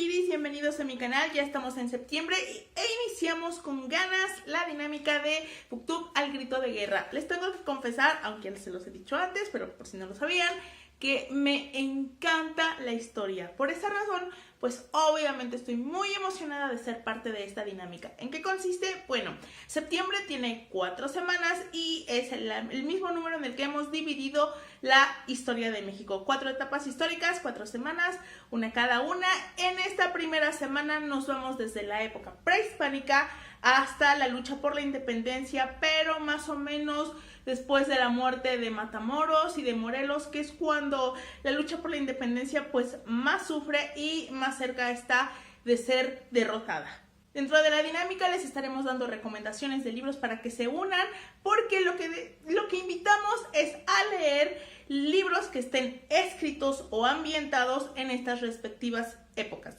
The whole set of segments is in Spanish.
amiguiris, bienvenidos a mi canal. Ya estamos en septiembre e iniciamos con ganas la dinámica de Booktube al grito de guerra. Les tengo que confesar, aunque ya se los he dicho antes, pero por si no lo sabían, que me encanta la historia. Por esa razón, pues obviamente estoy muy emocionada de ser parte de esta dinámica. ¿En qué consiste? Bueno, septiembre tiene 4 semanas y es el mismo número en el que hemos dividido la historia de México. 4 etapas históricas, 4 semanas, una cada una. En esta primera semana nos vamos desde la época prehispánica hasta la lucha por la independencia, pero más o menos después de la muerte de Matamoros y de Morelos, que es cuando la lucha por la independencia pues más sufre y más cerca está de ser derrotada. Dentro de la dinámica les estaremos dando recomendaciones de libros para que se unan, porque lo que invitamos es a leer libros que estén escritos o ambientados en estas respectivas épocas.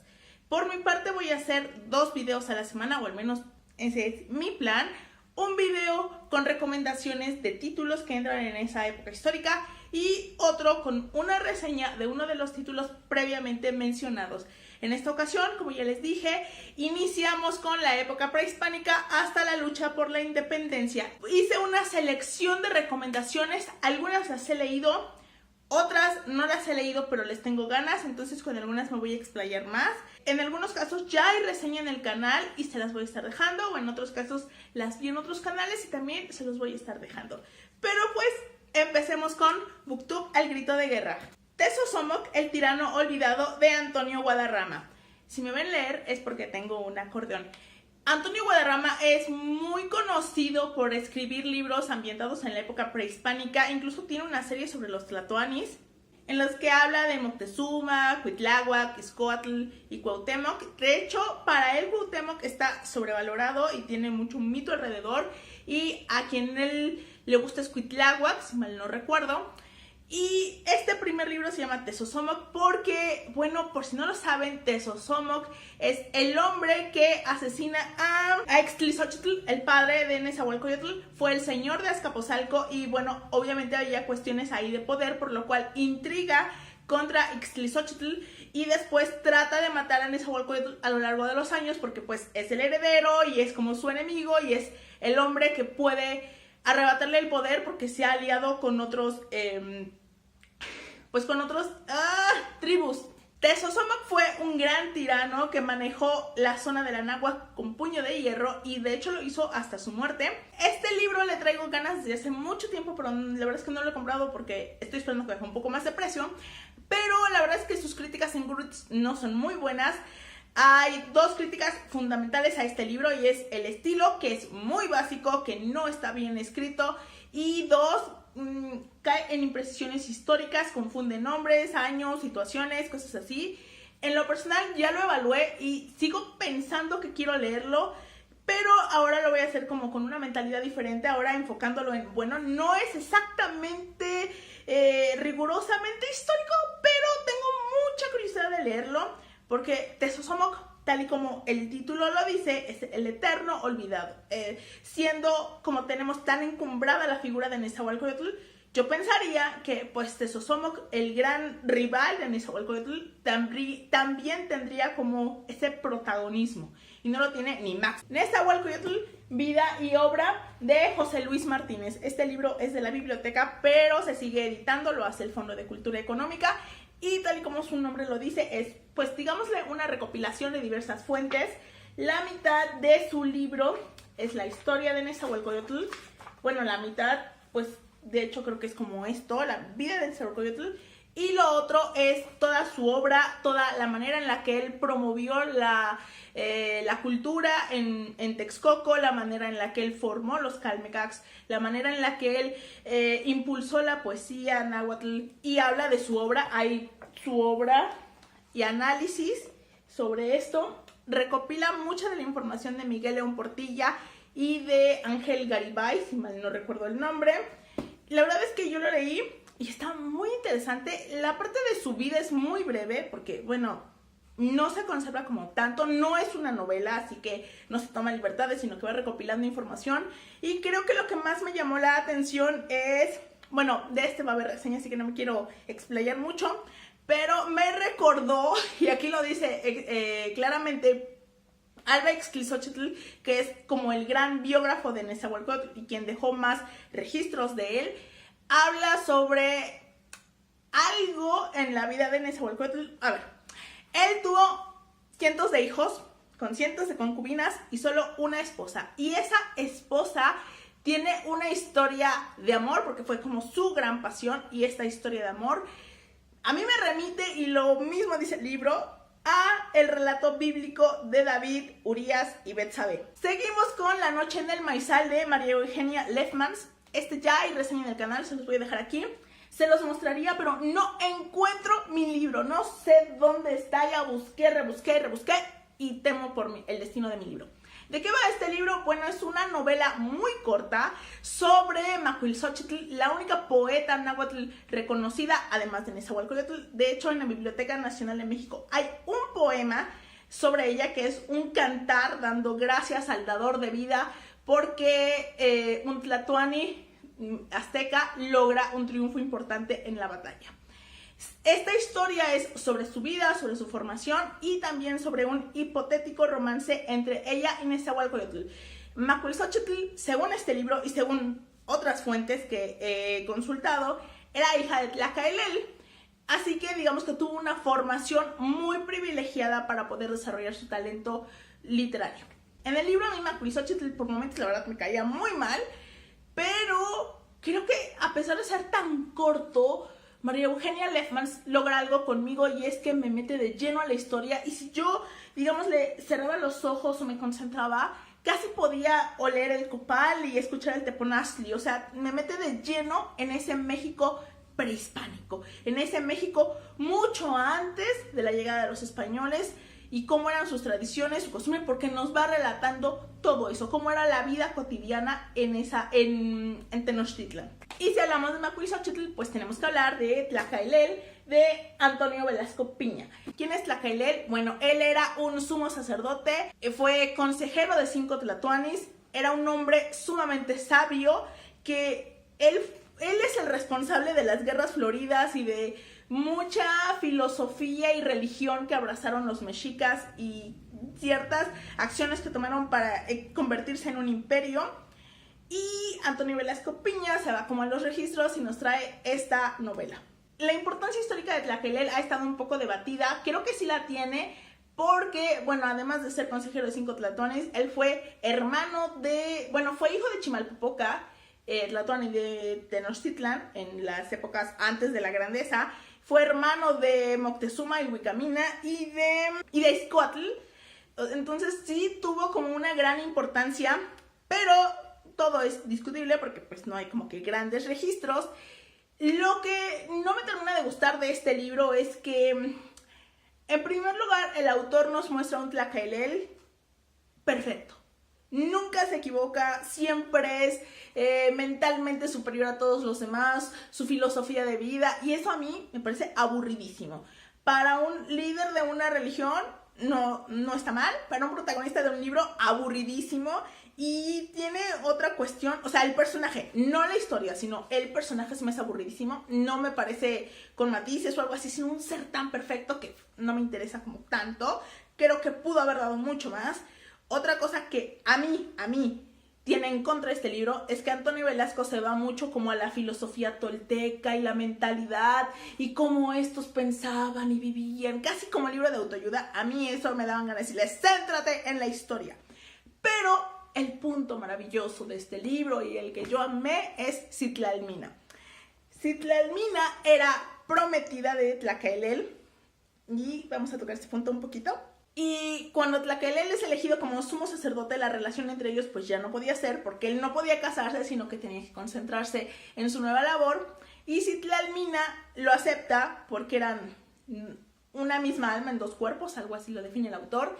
Por mi parte voy a hacer 2 videos a la semana, o al menos ese es mi plan. Un video con recomendaciones de títulos que entran en esa época histórica y otro con una reseña de uno de los títulos previamente mencionados. En esta ocasión, como ya les dije, iniciamos con la época prehispánica hasta la lucha por la independencia. Hice una selección de recomendaciones, algunas las he leído, otras no las he leído, pero les tengo ganas, entonces con algunas me voy a explayar más. En algunos casos ya hay reseña en el canal y se las voy a estar dejando, o en otros casos las vi en otros canales y también se los voy a estar dejando. Pero pues empecemos con Booktube al grito de guerra. Tezosomoc, el tirano olvidado, de Antonio Guadarrama. Si me ven leer es porque tengo un acordeón. Antonio Guadarrama es muy conocido por escribir libros ambientados en la época prehispánica. Incluso tiene una serie sobre los tlatoanis, en los que habla de Moctezuma, Cuitláhuac, Izcóatl y Cuauhtémoc. De hecho, para él Cuauhtémoc está sobrevalorado y tiene mucho mito alrededor. Y a quien él le gusta es Cuitláhuac, si mal no recuerdo. Y este primer libro se llama Tezosomoc porque, bueno, por si no lo saben, Tezosomoc es el hombre que asesina a Ixtlilxóchitl, el padre de Nezahualcóyotl. Fue el señor de Azcapotzalco y, bueno, obviamente había cuestiones ahí de poder, por lo cual intriga contra Ixtlilxóchitl y después trata de matar a Nezahualcóyotl a lo largo de los años porque, pues, es el heredero y es como su enemigo y es el hombre que puede arrebatarle el poder porque se ha aliado con otros tribus. Tezosomoc fue un gran tirano que manejó la zona de la náhuatl con puño de hierro y de hecho lo hizo hasta su muerte. Este libro le traigo ganas desde hace mucho tiempo, pero la verdad es que no lo he comprado porque estoy esperando que baje un poco más de precio. Pero la verdad es que sus críticas en Goodreads no son muy buenas. Hay 2 críticas fundamentales a este libro y es el estilo, que es muy básico, que no está bien escrito, y 2, cae en imprecisiones históricas, confunde nombres, años, situaciones, cosas así. En lo personal ya lo evalué y sigo pensando que quiero leerlo, pero ahora lo voy a hacer como con una mentalidad diferente, ahora enfocándolo en, bueno, no es exactamente rigurosamente histórico, pero tengo mucha curiosidad de leerlo. Porque Tezosomoc, tal y como el título lo dice, es el eterno olvidado. Siendo como tenemos tan encumbrada la figura de Nezahualcóyotl, yo pensaría que pues Tezosomoc, el gran rival de Nezahualcóyotl, también tendría como ese protagonismo. Y no lo tiene ni Max. Nezahualcóyotl, vida y obra de José Luis Martínez. Este libro es de la biblioteca, pero se sigue editando, lo hace el Fondo de Cultura Económica. Y tal y como su nombre lo dice, es, pues digámosle, una recopilación de diversas fuentes. La mitad de su libro es la historia de Nezahualcóyotl. Bueno, la mitad, pues de hecho creo que es como esto, la vida de Nezahualcóyotl. Y lo otro es toda su obra, toda la manera en la que él promovió la cultura en Texcoco, la manera en la que él formó los calmecacs, la manera en la que él impulsó la poesía náhuatl, y habla de su obra. Hay su obra y análisis sobre esto. Recopila mucha de la información de Miguel León Portilla y de Ángel Garibay, si mal no recuerdo el nombre. La verdad es que yo lo leí y está muy interesante. La parte de su vida es muy breve porque, bueno, no se conserva como tanto, no es una novela, así que no se toma libertades, sino que va recopilando información. Y creo que lo que más me llamó la atención es, bueno, de este va a haber reseña, así que no me quiero explayar mucho, pero me recordó, y aquí lo dice claramente, Alba Xtlixochitl, que es como el gran biógrafo de Nezahualcóyotl y quien dejó más registros de él, habla sobre algo en la vida de Nezahualcóyotl. A ver, él tuvo cientos de hijos, con cientos de concubinas y solo una esposa. Y esa esposa tiene una historia de amor, porque fue como su gran pasión, y esta historia de amor a mí me remite, y lo mismo dice el libro, a el relato bíblico de David, Urías y Betsabé. Seguimos con La noche en el maizal de María Eugenia Lefmans. Ya hay reseña en el canal, se los voy a dejar aquí. Se los mostraría, pero no encuentro mi libro. No sé dónde está, ya busqué, rebusqué y temo por el destino de mi libro. ¿De qué va este libro? Bueno, es una novela muy corta sobre Macuilxochitl, la única poeta náhuatl reconocida, además de Nezahualcóyotl. De hecho, en la Biblioteca Nacional de México hay un poema sobre ella que es un cantar dando gracias al dador de vida porque un tlatoani azteca logra un triunfo importante en la batalla. Esta historia es sobre su vida, sobre su formación y también sobre un hipotético romance entre ella y Nezahualcóyotl. Macuilxochitl, según este libro y según otras fuentes que he consultado, era hija de Tlacaelel, así que digamos que tuvo una formación muy privilegiada para poder desarrollar su talento literario. En el libro a mí Macuilxochitl por momentos la verdad me caía muy mal, pero creo que a pesar de ser tan corto, María Eugenia Lefmans logra algo conmigo, y es que me mete de lleno a la historia, y si yo, digamos, le cerraba los ojos o me concentraba, casi podía oler el copal y escuchar el teponazli. O sea, me mete de lleno en ese México prehispánico, en ese México mucho antes de la llegada de los españoles, y cómo eran sus tradiciones, su costumbre, porque nos va relatando todo eso, cómo era la vida cotidiana en Tenochtitlan. Y si hablamos de Macuilxochitl, pues tenemos que hablar de Tlacaelel, de Antonio Velasco Piña. ¿Quién es Tlacaelel? Bueno, él era un sumo sacerdote, fue consejero de 5 tlatoanis, era un hombre sumamente sabio, que él es el responsable de las guerras floridas y de mucha filosofía y religión que abrazaron los mexicas y ciertas acciones que tomaron para convertirse en un imperio. Y Antonio Velasco Piña se va como a los registros y nos trae esta novela. La importancia histórica de Tlacaelel ha estado un poco debatida, creo que sí la tiene, porque, bueno, además de ser consejero de 5 tlatoanis, él fue fue hijo de Chimalpopoca, tlatoani de Tenochtitlan, en las épocas antes de la grandeza, fue hermano de Moctezuma y Huicamina y de Izcoatl. Entonces sí tuvo como una gran importancia, pero todo es discutible porque pues no hay como que grandes registros. Lo que no me termina de gustar de este libro es que, en primer lugar, el autor nos muestra un Tlacaelel perfecto. Nunca se equivoca, siempre es mentalmente superior a todos los demás, su filosofía de vida, y eso a mí me parece aburridísimo. Para un líder de una religión no está mal, para un protagonista de un libro aburridísimo. Y tiene otra cuestión, o sea, el personaje, no la historia, sino el personaje se me hace aburridísimo, no me parece con matices o algo así, sino un ser tan perfecto que no me interesa como tanto. Creo que pudo haber dado mucho más. Otra cosa que a mí tiene en contra de este libro es que Antonio Velasco se va mucho como a la filosofía tolteca y la mentalidad y cómo estos pensaban y vivían, casi como libro de autoayuda. A mí eso me daban ganas de decirle, céntrate en la historia. Pero el punto maravilloso de este libro y el que yo amé es Citlalmina. Citlalmina era prometida de Tlacaelel, y vamos a tocar este punto un poquito. Y cuando Tlacaelel es elegido como sumo sacerdote, la relación entre ellos pues ya no podía ser, porque él no podía casarse, sino que tenía que concentrarse en su nueva labor. Y Citlalmina lo acepta porque eran una misma alma en 2 cuerpos, algo así lo define el autor.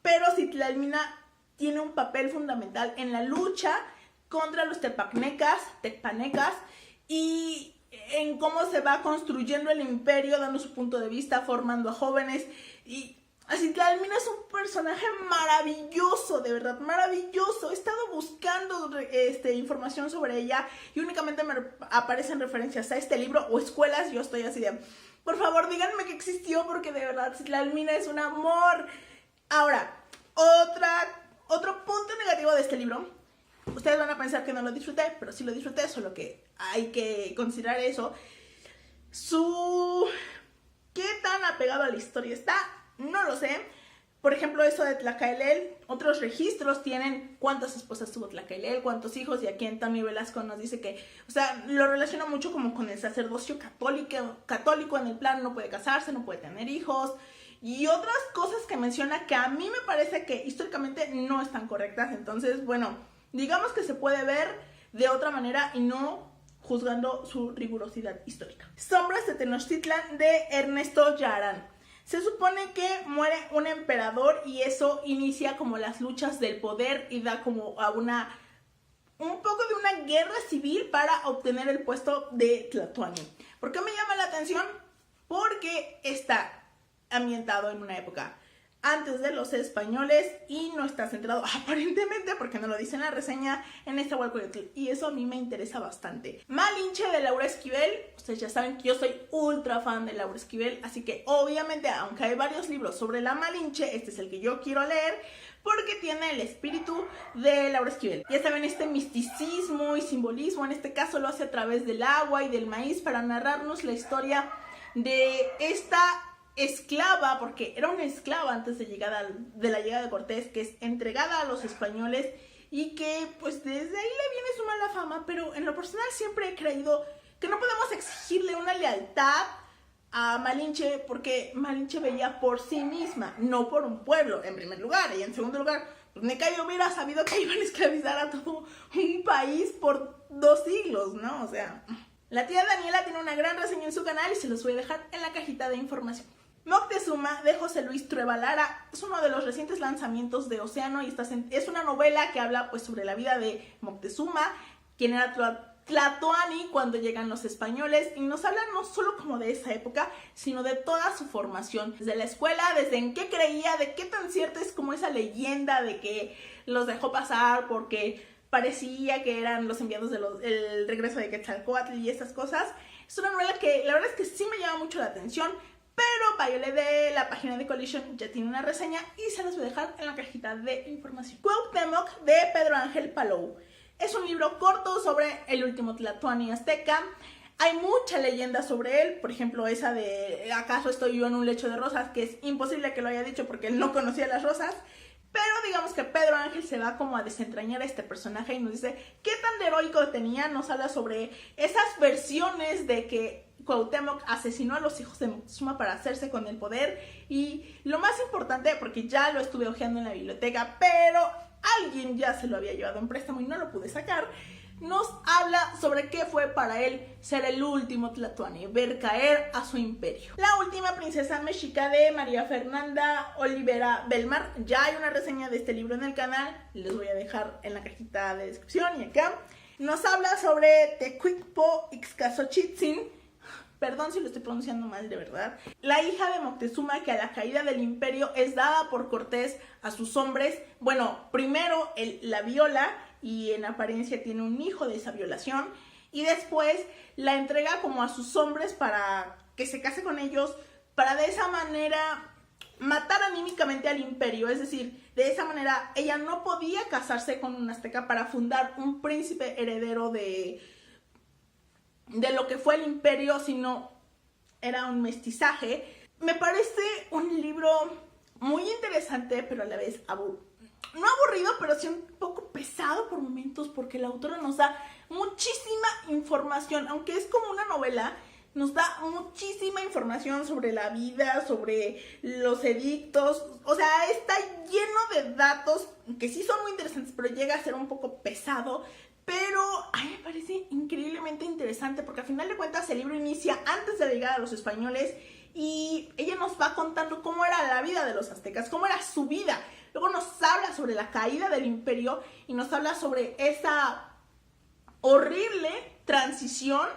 Pero Citlalmina tiene un papel fundamental en la lucha contra los tecpanecas y en cómo se va construyendo el imperio, dando su punto de vista, formando a jóvenes. Y Citlalmina es un personaje maravilloso, de verdad, maravilloso. He estado buscando información sobre ella y únicamente me aparecen referencias a este libro o escuelas. Yo estoy así de, Por favor, díganme que existió porque de verdad Citlali es un amor. Ahora, otro punto negativo de este libro. Ustedes van a pensar que no lo disfruté, pero sí lo disfruté, solo que hay que considerar eso. ¿Qué tan apegado a la historia está? No lo sé. Por ejemplo, eso de Tlacaelel, otros registros tienen cuántas esposas tuvo Tlacaelel, cuántos hijos, y aquí en Antonio Velasco nos dice que, o sea, lo relaciona mucho como con el sacerdocio católico en el plan, no puede casarse, no puede tener hijos, y otras cosas que menciona que a mí me parece que históricamente no están correctas. Entonces, bueno, digamos que se puede ver de otra manera y no juzgando su rigurosidad histórica. Sombras de Tenochtitlan de Ernesto Yarán. Se supone que muere un emperador y eso inicia como las luchas del poder y da como a un poco de una guerra civil para obtener el puesto de Tlatoani. ¿Por qué me llama la atención? Porque está ambientado en una época antes de los españoles y no está centrado aparentemente, porque no lo dice en la reseña, en Nezahualcóyotl, y eso a mí me interesa bastante. Malinche de Laura Esquivel. Ustedes ya saben que yo soy ultra fan de Laura Esquivel, así que obviamente, aunque hay varios libros sobre la Malinche, este es el que yo quiero leer porque tiene el espíritu de Laura Esquivel. Ya saben, este misticismo y simbolismo, en este caso lo hace a través del agua y del maíz para narrarnos la historia de esta esclava, porque era una esclava antes de la llegada de Cortés, que es entregada a los españoles y que pues desde ahí le viene su mala fama, pero en lo personal siempre he creído que no podemos exigirle una lealtad a Malinche porque Malinche veía por sí misma, no por un pueblo, en primer lugar, y en segundo lugar, pues Necayo hubiera sabido que iban a esclavizar a todo un país por 2 siglos, ¿no? O sea, la tía Daniela tiene una gran reseña en su canal y se los voy a dejar en la cajita de información. Moctezuma de José Luis Trueba Lara es uno de los recientes lanzamientos de Océano y es una novela que habla pues sobre la vida de Moctezuma, quien era Tlatoani cuando llegan los españoles, y nos habla no solo como de esa época, sino de toda su formación, desde la escuela, desde en qué creía, de qué tan cierta es como esa leyenda de que los dejó pasar porque parecía que eran los enviados del regreso de Quetzalcóatl y estas cosas. Es una novela que la verdad es que sí me llama mucho la atención, pero Violet de la página de Collision ya tiene una reseña y se las voy a dejar en la cajita de información. Cuauhtémoc de Pedro Ángel Palou. Es un libro corto sobre el último Tlatoani azteca. Hay mucha leyenda sobre él, por ejemplo esa de ¿acaso estoy yo en un lecho de rosas? Que es imposible que lo haya dicho porque él no conocía las rosas. Pero digamos que Pedro Ángel se va como a desentrañar a este personaje y nos dice qué tan de heroico tenía. Nos habla sobre esas versiones de que Cuauhtémoc asesinó a los hijos de Moctezuma para hacerse con el poder, y lo más importante, porque ya lo estuve hojeando en la biblioteca, pero alguien ya se lo había llevado en préstamo y no lo pude sacar, nos habla sobre qué fue para él ser el último Tlatoani, ver caer a su imperio. La última princesa mexica de María Fernanda Olivera Belmar. Ya hay una reseña de este libro en el canal, les voy a dejar en la cajita de descripción y acá. Nos habla sobre Tecuichpo Ixcazochitzin. Perdón si lo estoy pronunciando mal, de verdad. La hija de Moctezuma, que a la caída del imperio es dada por Cortés a sus hombres. Bueno, primero él la viola y en apariencia tiene un hijo de esa violación. Y después la entrega como a sus hombres para que se case con ellos, para de esa manera matar anímicamente al imperio. Es decir, de esa manera ella no podía casarse con un azteca para fundar un príncipe heredero de lo que fue el imperio, sino era un mestizaje. Me parece un libro muy interesante, pero a la vez no aburrido, pero sí un poco pesado por momentos, porque la autora nos da muchísima información, aunque es como una novela, nos da muchísima información sobre la vida, sobre los edictos, o sea, está lleno de datos que sí son muy interesantes, pero llega a ser un poco pesado. Pero a mí me parece increíblemente interesante porque al final de cuentas el libro inicia antes de la llegada de los españoles y ella nos va contando cómo era la vida de los aztecas, cómo era su vida. Luego nos habla sobre la caída del imperio y nos habla sobre esa horrible transición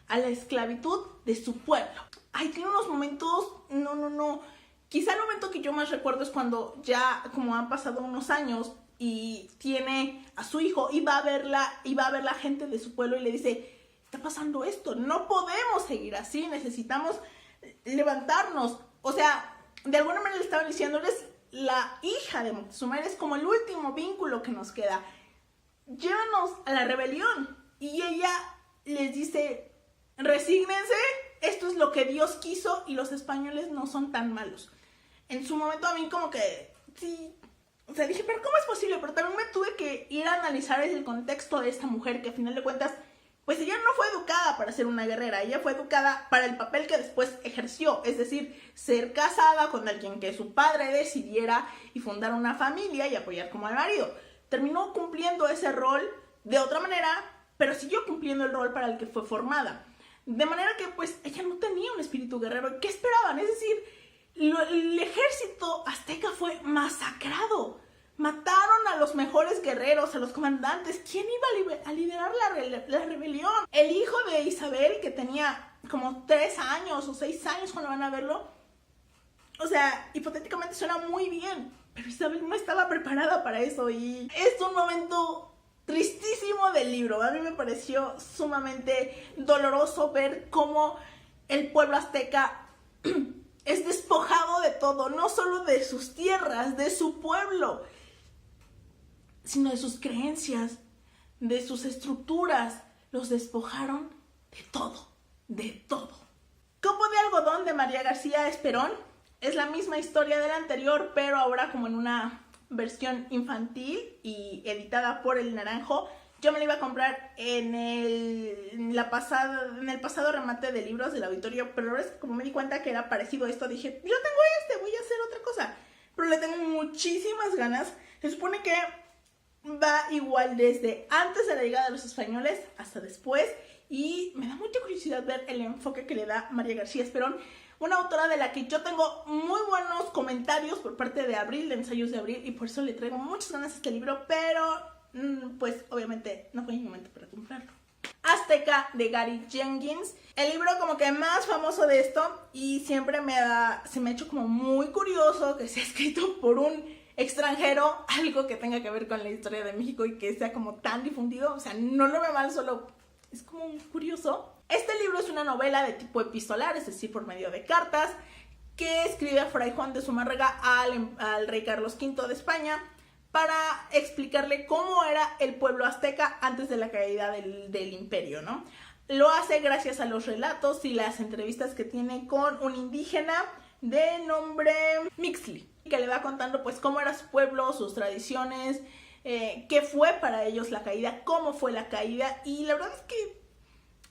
a la esclavitud de su pueblo. Ay, tiene unos momentos, no. Quizá el momento que yo más recuerdo es cuando ya como han pasado unos años y tiene a su hijo y va a ver la gente de su pueblo y le dice, está pasando esto, no podemos seguir así, necesitamos levantarnos. O sea, de alguna manera le estaban diciendo, eres la hija de Moctezuma, eres como el último vínculo que nos queda. Llévanos a la rebelión. Y ella les dice, resígnense, esto es lo que Dios quiso y los españoles no son tan malos. En su momento a mí como que, sí, o sea, dije, pero ¿cómo es posible? Pero también me tuve que ir a analizar el contexto de esta mujer que a final de cuentas, pues ella no fue educada para ser una guerrera, ella fue educada para el papel que después ejerció, es decir, ser casada con alguien que su padre decidiera y fundar una familia y apoyar como al marido. Terminó cumpliendo ese rol de otra manera, pero siguió cumpliendo el rol para el que fue formada. De manera que pues ella no tenía un espíritu guerrero. ¿Qué esperaban? Es decir, el ejército azteca fue masacrado. Mataron a los mejores guerreros, a los comandantes. ¿Quién iba a liderar la rebelión? El hijo de Isabel, que tenía como 3 años o 6 años cuando van a verlo. O sea, hipotéticamente suena muy bien, pero Isabel no estaba preparada para eso y es un momento tristísimo del libro. A mí me pareció sumamente doloroso ver cómo el pueblo azteca es despojado de todo, no solo de sus tierras, de su pueblo, sino de sus creencias, de sus estructuras. Los despojaron de todo, de todo. Copo de algodón de María García Esperón es la misma historia de la anterior, pero ahora como en una versión infantil y editada por El Naranjo. Yo me la iba a comprar en el pasado remate de libros del auditorio, pero ahora es que como me di cuenta que era parecido a esto, dije, yo tengo voy a hacer otra cosa. Pero le tengo muchísimas ganas. Se supone que va igual desde antes de la llegada de los españoles hasta después, y me da mucha curiosidad ver el enfoque que le da María García Esperón, una autora de la que yo tengo muy buenos comentarios por parte de Abril, de Ensayos de Abril, y por eso le traigo muchas ganas a este libro, pero pues obviamente no fue mi momento para comprarlo. Azteca de Gary Jenkins, el libro como que más famoso de esto, y siempre se me ha hecho como muy curioso que sea escrito por un extranjero, algo que tenga que ver con la historia de México y que sea como tan difundido. O sea, no lo veo mal, solo es como curioso. Este libro es una novela de tipo epistolar, es decir, por medio de cartas, que escribe Fray Juan de Zumárraga al rey Carlos V de España para explicarle cómo era el pueblo azteca antes de la caída del imperio, ¿no? Lo hace gracias a los relatos y las entrevistas que tiene con un indígena de nombre Mixli, que le va contando pues cómo era su pueblo, sus tradiciones, qué fue para ellos la caída, cómo fue la caída. Y la verdad es que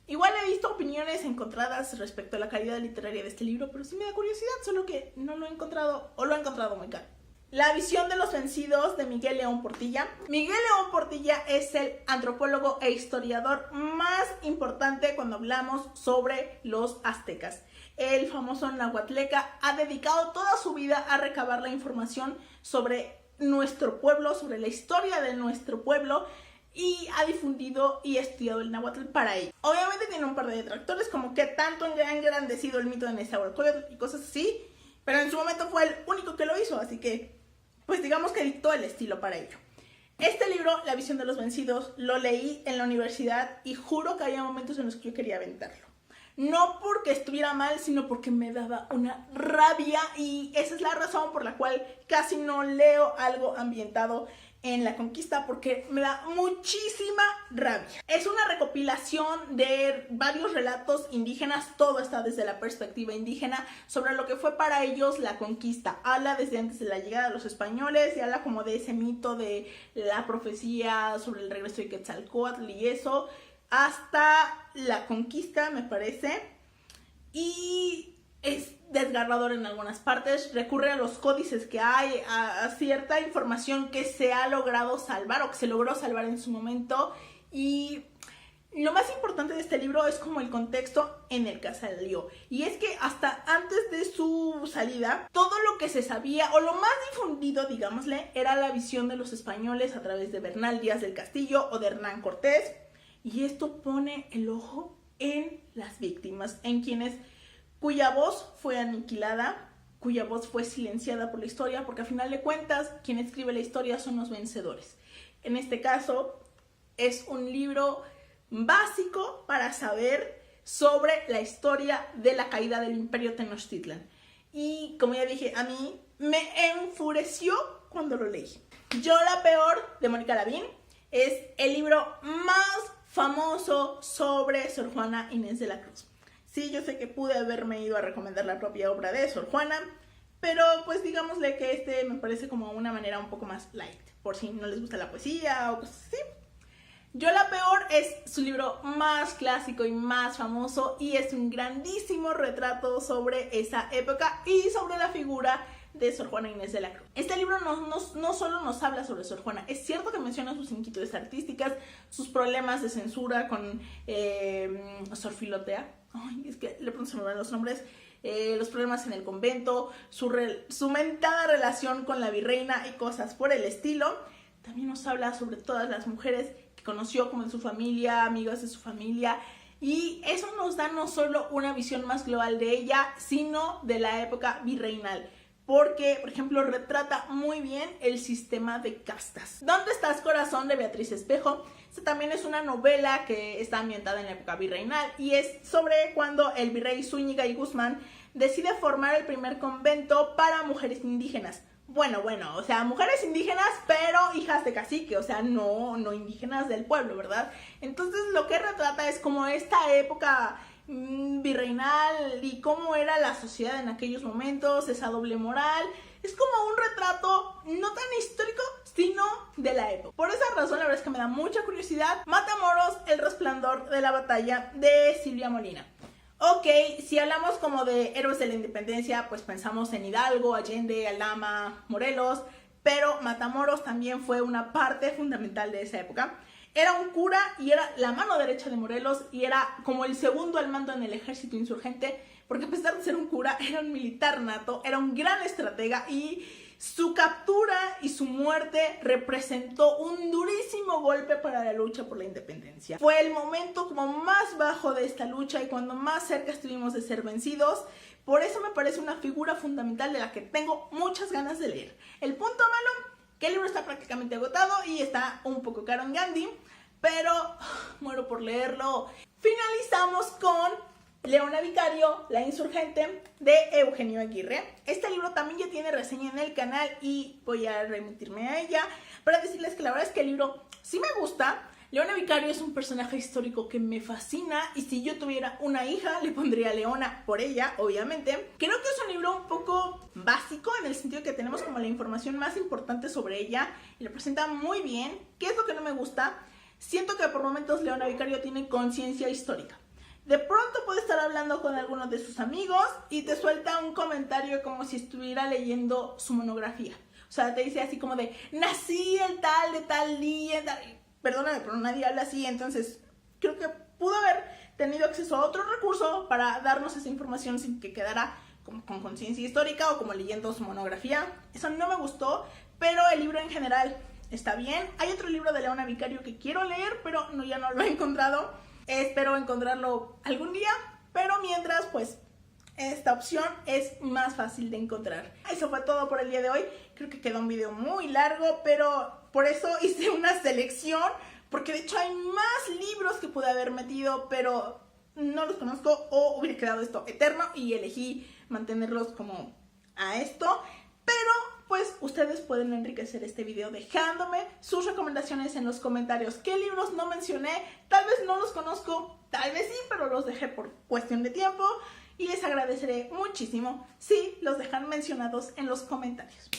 igual he visto opiniones encontradas respecto a la calidad literaria de este libro, pero sí me da curiosidad, solo que no lo he encontrado, o lo he encontrado muy caro. La visión de los vencidos de Miguel León Portilla. Miguel León Portilla es el antropólogo e historiador más importante cuando hablamos sobre los aztecas. El famoso Nahuatleca ha dedicado toda su vida a recabar la información sobre nuestro pueblo, sobre la historia de nuestro pueblo, y ha difundido y estudiado el náhuatl para ello. Obviamente tiene un par de detractores, como que tanto han engrandecido el mito de Nezahualcóyotl y cosas así, pero en su momento fue el único que lo hizo, así que pues digamos que dictó el estilo para ello. Este libro, La visión de los vencidos, lo leí en la universidad y juro que había momentos en los que yo quería aventarlo. No porque estuviera mal, sino porque me daba una rabia, y esa es la razón por la cual casi no leo algo ambientado en la conquista, porque me da muchísima rabia. Es una recopilación de varios relatos indígenas, todo está desde la perspectiva indígena sobre lo que fue para ellos la conquista. Habla desde antes de la llegada de los españoles y habla como de ese mito de la profecía sobre el regreso de Quetzalcóatl y eso, hasta la conquista, me parece, y es desgarrador en algunas partes. Recurre a los códices que hay, a cierta información que se ha logrado salvar o que se logró salvar en su momento, y lo más importante de este libro es como el contexto en el que salió, y es que hasta antes de su salida todo lo que se sabía, o lo más difundido, digámosle, era la visión de los españoles a través de Bernal Díaz del Castillo o de Hernán Cortés. Y esto pone el ojo en las víctimas, en cuya voz fue aniquilada, cuya voz fue silenciada por la historia, porque al final de cuentas quien escribe la historia son los vencedores. En este caso es un libro básico para saber sobre la historia de la caída del Imperio Tenochtitlan. Y como ya dije, a mí me enfureció cuando lo leí. Yo la peor, de Mónica Lavín, es el libro más famoso sobre Sor Juana Inés de la Cruz. Sí, yo sé que pude haberme ido a recomendar la propia obra de Sor Juana, pero pues digámosle que este me parece como una manera un poco más light, por si no les gusta la poesía o cosas así. Yo la peor es su libro más clásico y más famoso, y es un grandísimo retrato sobre esa época y sobre la figura de Sor Juana Inés de la Cruz. Este libro no solo nos habla sobre Sor Juana, es cierto que menciona sus inquietudes artísticas, sus problemas de censura con Sor Filotea, ay, es que de pronto se me van los nombres, los problemas en el convento, su mentada relación con la virreina y cosas por el estilo. También nos habla sobre todas las mujeres que conoció, como de su familia, amigas de su familia, y eso nos da no solo una visión más global de ella, sino de la época virreinal, porque, por ejemplo, retrata muy bien el sistema de castas. ¿Dónde estás, corazón?, de Beatriz Espejo. Esta también es una novela que está ambientada en la época virreinal y es sobre cuando el virrey Zúñiga y Guzmán decide formar el primer convento para mujeres indígenas. Bueno, o sea, mujeres indígenas, pero hijas de cacique, o sea, no indígenas del pueblo, ¿verdad? Entonces lo que retrata es como esta época virreinal y cómo era la sociedad en aquellos momentos, esa doble moral. Es como un retrato no tan histórico, sino de la época. Por esa razón, la verdad es que me da mucha curiosidad Matamoros, el resplandor de la batalla, de Silvia Molina. Ok, si hablamos como de héroes de la independencia, pues pensamos en Hidalgo, Allende, Aldama, Morelos, pero Matamoros también fue una parte fundamental de esa época. Era un cura y era la mano derecha de Morelos y era como el segundo al mando en el ejército insurgente, porque a pesar de ser un cura, era un militar nato, era un gran estratega, y su captura y su muerte representó un durísimo golpe para la lucha por la independencia. Fue el momento como más bajo de esta lucha y cuando más cerca estuvimos de ser vencidos. Por eso me parece una figura fundamental de la que tengo muchas ganas de leer. El punto malo, que el libro está prácticamente agotado y está un poco caro en Gandhi, pero muero por leerlo. Finalizamos con Leona Vicario, la insurgente, de Eugenio Aguirre. Este libro también ya tiene reseña en el canal y voy a remitirme a ella para decirles que la verdad es que el libro sí me gusta. Leona Vicario es un personaje histórico que me fascina y si yo tuviera una hija le pondría Leona por ella, obviamente. Creo que es un libro un poco básico en el sentido que tenemos como la información más importante sobre ella y la presenta muy bien. ¿Qué es lo que no me gusta? Siento que por momentos Leona Vicario tiene conciencia histórica. De pronto puede estar hablando con alguno de sus amigos y te suelta un comentario como si estuviera leyendo su monografía. O sea, te dice así como de, nací el tal de tal día, tal. Perdóname, pero nadie habla así, entonces creo que pudo haber tenido acceso a otro recurso para darnos esa información sin que quedara como con conciencia histórica o como leyendo su monografía. Eso no me gustó, pero el libro en general está bien. Hay otro libro de Leona Vicario que quiero leer, pero ya no lo he encontrado. Espero encontrarlo algún día, pero mientras, pues, esta opción es más fácil de encontrar. Eso fue todo por el día de hoy. Creo que quedó un video muy largo, pero por eso hice una selección, porque de hecho hay más libros que pude haber metido, pero no los conozco o hubiera quedado esto eterno y elegí mantenerlos como a esto. Pero pues ustedes pueden enriquecer este video dejándome sus recomendaciones en los comentarios. ¿Qué libros no mencioné? Tal vez no los conozco, tal vez sí, pero los dejé por cuestión de tiempo. Y les agradeceré muchísimo si los dejan mencionados en los comentarios.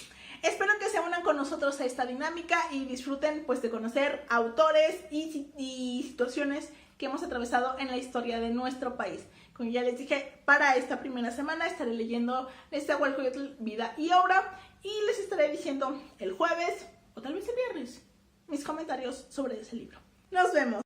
Espero que se unan con nosotros a esta dinámica y disfruten pues de conocer autores y situaciones que hemos atravesado en la historia de nuestro país. Como ya les dije, para esta primera semana estaré leyendo Nezahualcóyotl, Vida y Obra, y les estaré diciendo el jueves o tal vez el viernes mis comentarios sobre ese libro. Nos vemos.